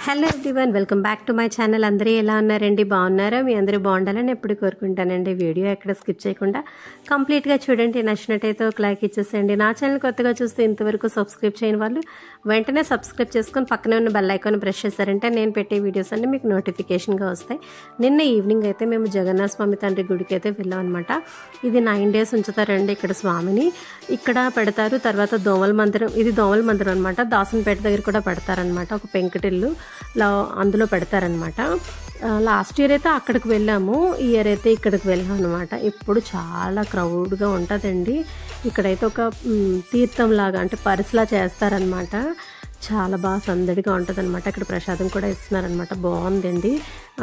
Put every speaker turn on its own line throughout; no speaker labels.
Hello everyone, welcome back to my channel. అందరూ ఎలా ఉన్నారండి? బాగున్నారా? మీ అందరూ బాగుండాలని ఎప్పుడు కోరుకుంటానండి. వీడియో ఎక్కడ స్కిప్ చేయకుండా కంప్లీట్గా చూడండి. నచ్చినట్టయితే ఒక లైక్ ఇచ్చేసేయండి. నా ఛానల్ కొత్తగా చూస్తే ఇంతవరకు సబ్స్క్రైబ్ చేయని వాళ్ళు వెంటనే సబ్స్క్రైబ్ చేసుకొని పక్కనే ఉన్న బెల్ ఐకాన్ ప్రెస్ చేశారంటే నేను పెట్టే వీడియోస్ అన్ని మీకు నోటిఫికేషన్గా వస్తాయి. నిన్న ఈవినింగ్ అయితే మేము జగన్నాథ స్వామి తండ్రి గుడికి అయితే వెళ్ళాం అనమాట. ఇది 9 days ఉంచుతారండి ఇక్కడ స్వామిని. ఇక్కడ పెడతారు. తర్వాత దోమల మందిరం, ఇది దోమల మందిరం అనమాట. దాసనపేట దగ్గర కూడా పెడతారనమాట. ఒక పెంకుటిల్లు అందులో పెడతారనమాట. లాస్ట్ ఇయర్ అయితే అక్కడికి వెళ్ళాము, ఈ ఇయర్ అయితే ఇక్కడికి వెళ్ళాం అనమాట. ఇప్పుడు చాలా క్రౌడ్గా ఉంటుందండి. ఇక్కడైతే ఒక తీర్థం లాగా అంటే పరిసలా చేస్తారనమాట. చాలా బాగా సందడిగా ఉంటుంది అనమాట. ఇక్కడ ప్రసాదం కూడా ఇస్తున్నారనమాట. బాగుందండి.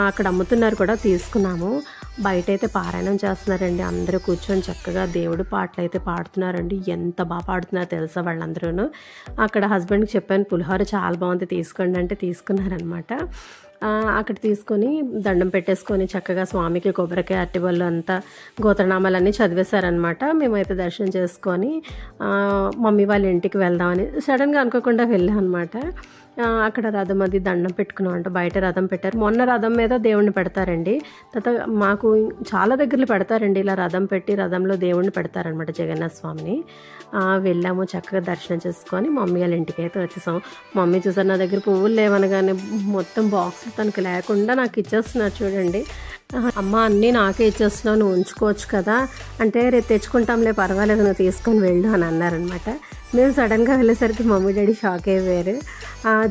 అక్కడ అమ్ముతున్నారు కూడా, తీసుకున్నాము. బయట అయితే పారాయణం చేస్తున్నారండి. అందరూ కూర్చొని చక్కగా దేవుడు పాటలు అయితే పాడుతున్నారండి. ఎంత బాగా పాడుతున్నారో తెలుసా వాళ్ళందరూ. అక్కడ హస్బెండ్కి చెప్పాను పులిహోర చాలా బాగుంది తీసుకోండి అంటే తీసుకున్నారనమాట. అక్కడ తీసుకొని దండం పెట్టేసుకొని చక్కగా స్వామికి కొబ్బరికాయ అరటిబళ్ళు అంతా గోత్రనామాలన్నీ చదివేశారనమాట. మేమైతే దర్శనం చేసుకొని మమ్మీ వాళ్ళ ఇంటికి వెళ్దామని సడన్గా అనుకోకుండా వెళ్ళాం అనమాట. అక్కడ రథం అది దండం పెట్టుకున్నాం అంట. బయట రథం పెట్టారు. మొన్న రథం మీద దేవుణ్ణి పెడతారండి. తర్వాత మాకు చాలా దగ్గరలో పెడతారండి ఇలా రథం పెట్టి రథంలో దేవుణ్ణి పెడతారనమాట, జగన్నాథ స్వామిని. వెళ్ళాము, చక్కగా దర్శనం చేసుకొని మమ్మీ వాళ్ళ ఇంటికి అయితే వచ్చేసాము. మమ్మీ చూసారు నా దగ్గర పువ్వులు లేవనగానే మొత్తం బాక్స్ తనకు లేకుండా నాకు ఇచ్చేస్తున్నారు చూడండి. అమ్మ అన్నీ నాకే ఇచ్చేస్తున్నావు, నువ్వు ఉంచుకోవచ్చు కదా అంటే, రేపు తెచ్చుకుంటాంలే పర్వాలేదు నువ్వు తీసుకొని వెళ్ళు అని అన్నారనమాట. మేము సడన్గా వెళ్ళేసరికి మమ్మీ డాడీ షాక్ అయ్యారు.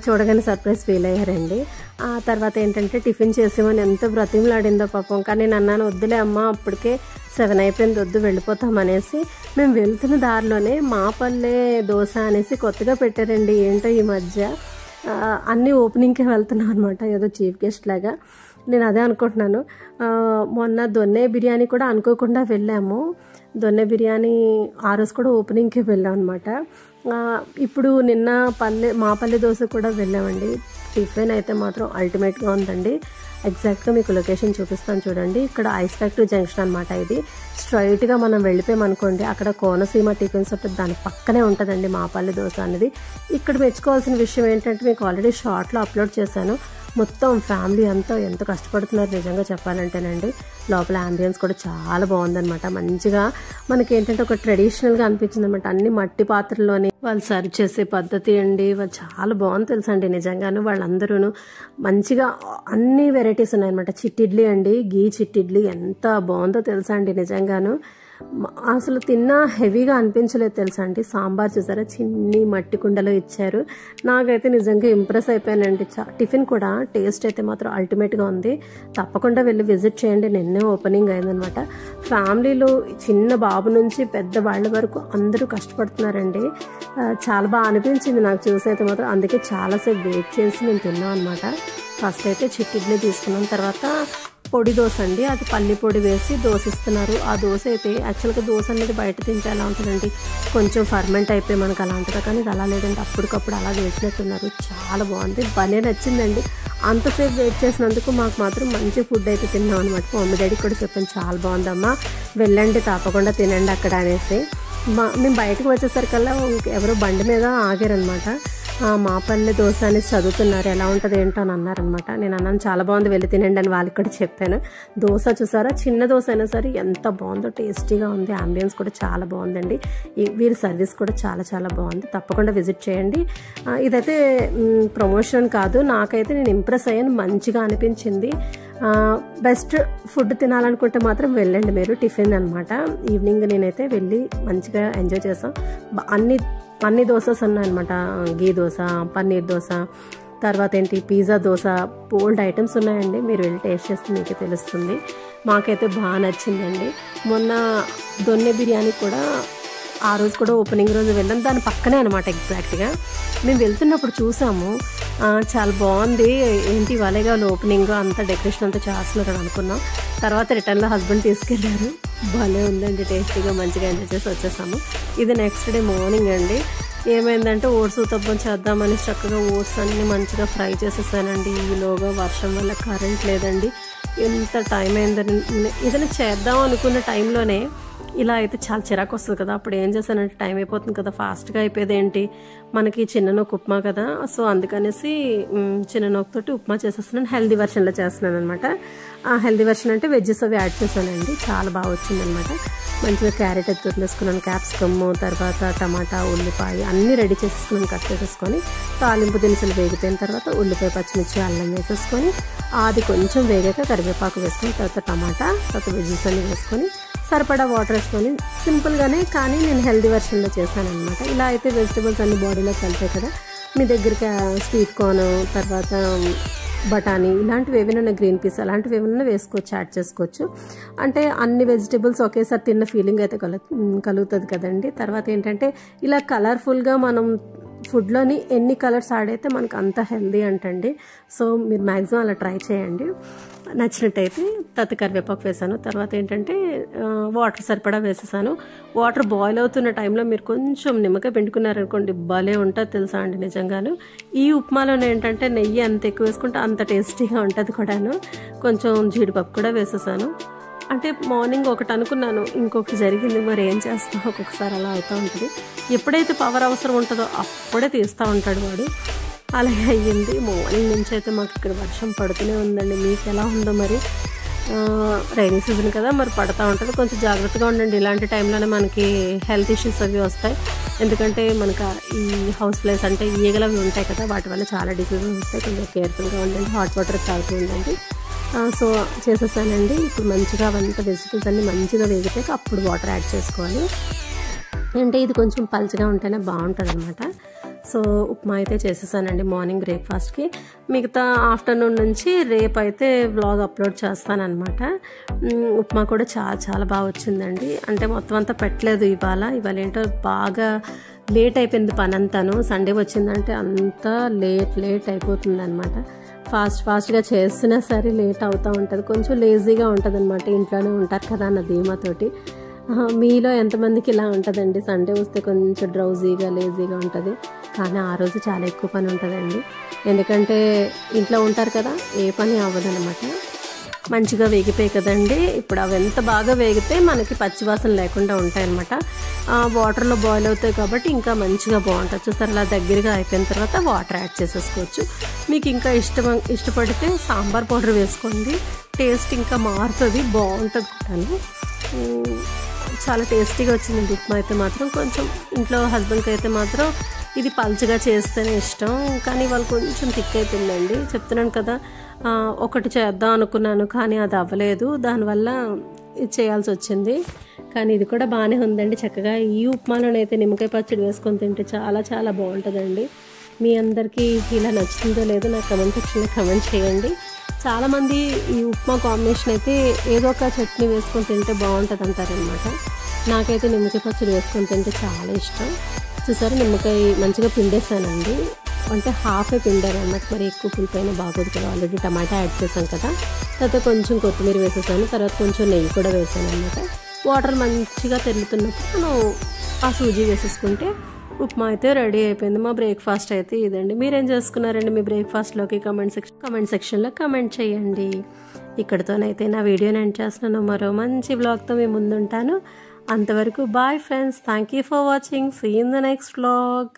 చూడగానే సర్ప్రైజ్ ఫీల్ అయ్యారండి. ఆ తర్వాత ఏంటంటే టిఫిన్ చేసేమని ఎంత బ్రతిమలాడిందో పాపం. కానీ నేను అన్నాను వద్దులే అమ్మ, అప్పటికే 7 అయిపోయింది, వద్దు వెళ్ళిపోతాం అనేసి. మేము వెళ్తున్న దారిలోనే మాపల్లె దోశ అనేసి కొత్తగా పెట్టారండి. ఏంటో ఈ మధ్య అన్నీ ఓపెనింగ్కే వెళ్తున్నాం అనమాట, ఏదో చీఫ్ గెస్ట్ లాగా. నేను అదే అనుకుంటున్నాను. మొన్న దొన్నె బిర్యానీ కూడా అనుకోకుండా వెళ్ళాము. దొన్నె బిర్యానీ ఆ రోజు కూడా ఓపెనింగ్కి వెళ్ళాం అనమాట. ఇప్పుడు నిన్న మాపల్లి దోశ కూడా వెళ్ళామండి. టిఫిన్ అయితే మాత్రం అల్టిమేట్గా ఉందండి. ఎగ్జాక్ట్గా మీకు లొకేషన్ చూపిస్తాను చూడండి. ఇక్కడ ఐస్ ఫ్యాక్టరీ జంక్షన్ అనమాట. ఇది స్ట్రైట్గా మనం వెళ్ళిపోయామనుకోండి, అక్కడ కోనసీమ టిఫిన్స్ ఉంటుంది, దాని పక్కనే ఉంటుందండి మాపల్లి దోశ అనేది. ఇక్కడ మెచ్చుకోవాల్సిన విషయం ఏంటంటే మీకు ఆల్రెడీ షార్ట్లో అప్లోడ్ చేశాను. మొత్తం ఫ్యామిలీ అంతా ఎంత కష్టపడుతున్నారు నిజంగా చెప్పాలంటేనండి. లోపల అంబియన్స్ కూడా చాలా బాగుందనమాట. మంచిగా మనకి ఏంటంటే ఒక ట్రెడిషనల్గా అనిపించింది అనమాట. అన్ని మట్టి పాత్రలోని వాళ్ళు సర్వ్ చేసే పద్ధతి అండి, వాళ్ళు చాలా బాగుంది తెలుసండి నిజంగాను. వాళ్ళందరూ మంచిగా అన్ని వెరైటీస్ ఉన్నాయన్నమాట. చిట్టిడ్లీ అండి, గీ చిట్టిడ్లీ ఎంత బాగుందో తెలుసా అండి నిజంగాను. అసలు తిన్నా హెవీగా అనిపించలేదు తెలుసా అండి. సాంబార్ చూసారా, చిన్ని మట్టి కుండలో ఇచ్చారు. నాకైతే నిజంగా ఇంప్రెస్ అయిపోయానండి. టిఫిన్ కూడా టేస్ట్ అయితే మాత్రం అల్టిమేట్గా ఉంది. తప్పకుండా వెళ్ళి విజిట్ చేయండి. నిన్నే ఓపెనింగ్ అయిందనమాట. ఫ్యామిలీలో చిన్న బాబు నుంచి పెద్ద వాళ్ళ వరకు అందరూ కష్టపడుతున్నారండి. చాలా బాగా అనిపించింది నాకు చూసి అయితే మాత్రం. అందుకే చాలాసేపు వెయిట్ చేసి మేము తిన్నాం అనమాట. ఫస్ట్ అయితే చిట్టిడ్లీ తీసుకున్నాం. తర్వాత పొడి దోశ అండి, అది పల్లి పొడి వేసి దోశ ఇస్తున్నారు. ఆ దోశ అయితే యాక్చువల్గా దోశ అనేది బయట తింటే ఎలా ఉంటుందండి, కొంచెం ఫర్మెంట్ అయిపోయి మనకు అలా ఉంటుంది. కానీ ఇది అలా లేదండి, అప్పటికప్పుడు అలా వేసినట్టున్నారు. చాలా బాగుంది, భలే నచ్చిందండి. అంతసేపు వెయిట్ చేసినందుకు మాకు మాత్రం మంచి ఫుడ్ అయితే తిన్నాం అనమాట. మమ్మీ డాడీ కూడా చెప్పాను చాలా బాగుందమ్మా, వెళ్ళండి తప్పకుండా తినండి అక్కడ అనేసి. మేము బయటకు వచ్చేసరికల్లా ఎవరో బండి మీద ఆగారనమాట. మాపల్లె దోశ అనేసి చదువుతున్నారు, ఎలా ఉంటుంది ఏంటో అని అన్నారనమాట. నేను అన్నాను చాలా బాగుంది, వెళ్ళి తినండి అని వాళ్ళకి కూడా చెప్పాను. దోశ చూసారా, చిన్న దోశ అయినా సరే ఎంత బాగుందో, టేస్టీగా ఉంది. అంబియన్స్ కూడా చాలా బాగుందండి. వీరి సర్వీస్ కూడా చాలా చాలా బాగుంది. తప్పకుండా విజిట్ చేయండి. ఇదైతే ప్రమోషన్ కాదు, నాకైతే నేను ఇంప్రెస్ అయ్యాను, మంచిగా అనిపించింది. బెస్ట్ ఫుడ్ తినాలనుకుంటే మాత్రం వెళ్ళండి మీరు. టిఫిన్ అనమాట. ఈవినింగ్ నేనైతే వెళ్ళి మంచిగా ఎంజాయ్ చేసాం. అన్ని దోసెస్ ఉన్నాయన్నమాట. గీ దోశ, పన్నీర్ దోశ, తర్వాత ఏంటి పిజ్జా దోశ, బోల్డ్ ఐటమ్స్ ఉన్నాయండి. మీరు వెళ్ళి టేస్ట్ చేస్తే మీకే తెలుస్తుంది. మాకైతే బాగా నచ్చిందండి. మొన్న దొన్నె బిర్యానీ కూడా ఆ రోజు కూడా ఓపెనింగ్ రోజు వెళ్ళాం, దాని పక్కనే అనమాట ఎగ్జాక్ట్గా. మేము వెళ్తున్నప్పుడు చూసాము, చాలా బాగుంది, ఏంటి వాళ్ళే వాళ్ళు ఓపెనింగ్ అంతా డెకరేషన్ అంతా చేస్తున్నారు అనుకున్నాం. తర్వాత రిటర్న్లో హస్బెండ్ తీసుకెళ్ళారు. భలే ఉందండి, టేస్టీగా మంచిగా ఎంజాయ్ చేసి వచ్చేసాము. ఇది నెక్స్ట్ డే మార్నింగ్ అండి. ఏమైందంటే ఓట్స్ ఉత్తప్పం చేద్దామని చక్కగా ఓట్స్ అన్నీ మంచిగా ఫ్రై చేసేసానండి. ఈలోగా వర్షం వల్ల కరెంట్ లేదండి. ఎంత టైం అయిందని ఏదైనా చేద్దాం అనుకున్న టైంలోనే ఇలా అయితే చాలా చిరాకు వస్తుంది కదా. అప్పుడు ఏం చేశానంటే టైం అయిపోతుంది కదా, ఫాస్ట్గా అయిపోయేది ఏంటి మనకి చిన్న నొక్కు ఉప్మా కదా. సో అందుకనేసి చిన్న నొక్కుతోటి ఉప్మా చేసేస్తున్నాను. హెల్దీ వెర్షన్లో చేస్తున్నాను అనమాట. ఆ హెల్దీ వెర్షన్ అంటే వెజ్జెస్ అవి యాడ్ చేశానండి. చాలా బాగా వచ్చిందనమాట. మంచిగా క్యారెట్ అయితే తురిమేసుకున్నాను, క్యాప్సికమ్, తర్వాత టమాటా, ఉల్లిపాయ అన్నీ రెడీ చేసేసుకున్నాను. కట్ చేసేసుకొని తాలింపు దినుసులు వేగిపోయిన తర్వాత ఉల్లిపాయ, పచ్చిమిర్చి, అల్లం వేసేసుకొని అది కొంచెం వేగాక కరివేపాకు వేసుకొని తర్వాత టమాటా, తర్వాత వెజ్జెస్ అన్ని వేసుకొని సరిపడా వాటర్ వేసుకొని సింపుల్గానే కానీ నేను హెల్దీ వెర్షన్లో చేశాను అనమాట. ఇలా అయితే వెజిటబుల్స్ అన్ని బాడీలోకి వెళ్తాయి కదా. మీ దగ్గరికి స్వీట్ కార్న్, తర్వాత బఠానీ ఇలాంటివి ఏమైనా, గ్రీన్ పీస్ అలాంటివి ఏమైనా వేసుకోవచ్చు, యాడ్ చేసుకోవచ్చు. అంటే అన్ని వెజిటబుల్స్ ఒకేసారి తిన్న ఫీలింగ్ అయితే కలుగుతుంది కదండి. తర్వాత ఏంటంటే ఇలా కలర్ఫుల్గా మనం ఫుడ్లోని ఎన్ని కలర్స్ యాడ్ అయితే మనకు అంత హెల్దీ అంటండి. సో మీరు మ్యాక్సిమం అలా ట్రై చేయండి. నచ్చినట్టయితే తర్వాత కరివేపాకు వేసాను. తర్వాత ఏంటంటే వాటర్ సరిపడా వేసేసాను. వాటర్ బాయిల్ అవుతున్న టైంలో మీరు కొంచెం నిమ్మకాయ పిండుకున్నారనుకోండి, భలే ఉంటుంది తెలుసా అండి నిజంగాను. ఈ ఉప్మాలోనే ఏంటంటే నెయ్యి ఎంత ఎక్కువ వేసుకుంటే అంత టేస్టీగా ఉంటుంది కూడాను. కొంచెం జీడిపప్పు కూడా వేసేసాను. అంటే మార్నింగ్ ఒకటి అనుకున్నాను, ఇంకొకటి జరిగింది. మరి ఏం చేస్తాం, ఒక్కొక్కసారి అలా అవుతూ ఉంటుంది. ఎప్పుడైతే పవర్ అవసరం ఉంటుందో అప్పుడే తీస్తూ ఉంటాడు వాడు. అలాగే అయ్యింది. మార్నింగ్ నుంచి అయితే మాకు ఇక్కడ వర్షం పడుతూనే ఉందండి. మీకు ఎలా ఉందో మరి. రైనీ సీజన్ కదా, మరి పడుతూ ఉంటుంది. కొంచెం జాగ్రత్తగా ఉండండి. ఇలాంటి టైంలోనే మనకి హెల్త్ ఇష్యూస్ అవి వస్తాయి. ఎందుకంటే మనకు ఈ హౌస్ ఫ్లైస్ అంటే ఈగలు అవి ఉంటాయి కదా, వాటి వల్ల చాలా డిసీజెస్ వస్తాయి. కొంచెం కేర్ఫుల్గా ఉండండి. హాట్ వాటర్ తాగుతూ ఉండండి. సో చేసేసానండి. ఇప్పుడు మంచిగా అవంతా వెజిటబుల్స్ అన్నీ మంచిగా వేగితే అప్పుడు వాటర్ యాడ్ చేసుకోవాలి. అంటే ఇది కొంచెం పల్చగా ఉంటేనే బాగుంటుంది అనమాట. సో ఉప్మా అయితే చేసేసానండి మార్నింగ్ బ్రేక్ఫాస్ట్కి. మిగతా ఆఫ్టర్నూన్ నుంచి రేపు అయితే వ్లాగ్ అప్లోడ్ చేస్తానన్నమాట. ఉప్మా కూడా చాలా చాలా బాగా వచ్చిందండి. అంటే మొత్తం అంతా పెట్టలేదు ఇవాళ ఏంటో బాగా లేట్ అయిపోయింది పని అంతాను. సండే వచ్చిందంటే అంతా లేట్ అయిపోతుంది అనమాట. ఫాస్ట్గా చేస్తున్నా సరే లేట్ అవుతూ ఉంటుంది. కొంచెం లేజీగా ఉంటుంది అనమాట. ఇంట్లోనే ఉంటారు కదా అన్న ధీమాతోటి. మీలో ఎంతమందికి ఇలా ఉంటుందండి? సండే వస్తే కొంచెం డ్రౌజీగా లేజీగా ఉంటుంది, కానీ ఆ రోజు చాలా ఎక్కువ పని ఉంటుందండి. ఎందుకంటే ఇంట్లో ఉంటారు కదా, ఏ పని అవ్వదనమాట. మంచిగా వేగిపోయి కదండి. ఇప్పుడు అవి ఎంత బాగా వేగితే మనకి పచ్చివాసన లేకుండా ఉంటాయన్నమాట. వాటర్లో బాయిల్ అవుతాయి కాబట్టి ఇంకా మంచిగా బాగుంటుంది. చూసారు అలా దగ్గరగా అయిపోయిన తర్వాత వాటర్ యాడ్ చేసేసుకోవచ్చు. మీకు ఇంకా ఇష్టపడితే సాంబార్ పౌడర్ వేసుకోండి, టేస్ట్ ఇంకా మారుతుంది, బాగుంటుంది కూడాను. చాలా టేస్టీగా వచ్చింది ఉప్మా అయితే మాత్రం. కొంచెం ఇంట్లో హస్బెండ్కి అయితే మాత్రం ఇది పల్చగా చేస్తేనే ఇష్టం, కానీ వాళ్ళు కొంచెం థిక్ అయిపోయిందండి. చెప్తున్నాను కదా, ఒకటి చేద్దాం అనుకున్నాను కానీ అది అవ్వలేదు, దానివల్ల ఇది చేయాల్సి వచ్చింది. కానీ ఇది కూడా బాగానే ఉందండి. చక్కగా ఈ ఉప్మాలోనైతే నిమ్మకాయ పచ్చడి వేసుకొని తింటే చాలా చాలా బాగుంటుందండి. మీ అందరికీ ఇలా నచ్చుతుందో లేదో నాకు కమెంట్ సెక్షన్లో కమెంట్ చేయండి. చాలామంది ఈ ఉప్మా కాంబినేషన్ అయితే ఏదో ఒక చట్నీ వేసుకొని తింటే బాగుంటుంది అంటారనమాట. నాకైతే నిమ్మకాయ పచ్చడి వేసుకొని తింటే చాలా ఇష్టం. చూసారు నిమ్మకాయ మంచిగా పిండేసానండి. అంటే హాఫే పిండాను అనమాట, మరి ఎక్కువ పులిపోయినా బాగోదు కదా. ఆల్రెడీ టమాటా యాడ్ చేసాం కదా. తర్వాత కొంచెం కొత్తిమీర వేసేసాను, తర్వాత కొంచెం నెయ్యి కూడా వేసాను అనమాట. వాటర్ మంచిగా తెల్లుతున్నప్పుడు మనం ఆ సూజీ వేసేసుకుంటే ఉప్మా అయితే రెడీ అయిపోయింది. మా బ్రేక్ఫాస్ట్ అయితే ఇదండి. మీరేం చేసుకున్నారండి మీ బ్రేక్ఫాస్ట్లోకి? కమెంట్ సెక్షన్లో కమెంట్ చేయండి. ఇక్కడితోనైతే నా వీడియోని ఎండ్ చేస్తున్నాను. మరో మంచి వ్లాగ్తో మీ ముందుంటాను. అంతవరకు bye friends. Thank you for watching. See in the next vlog.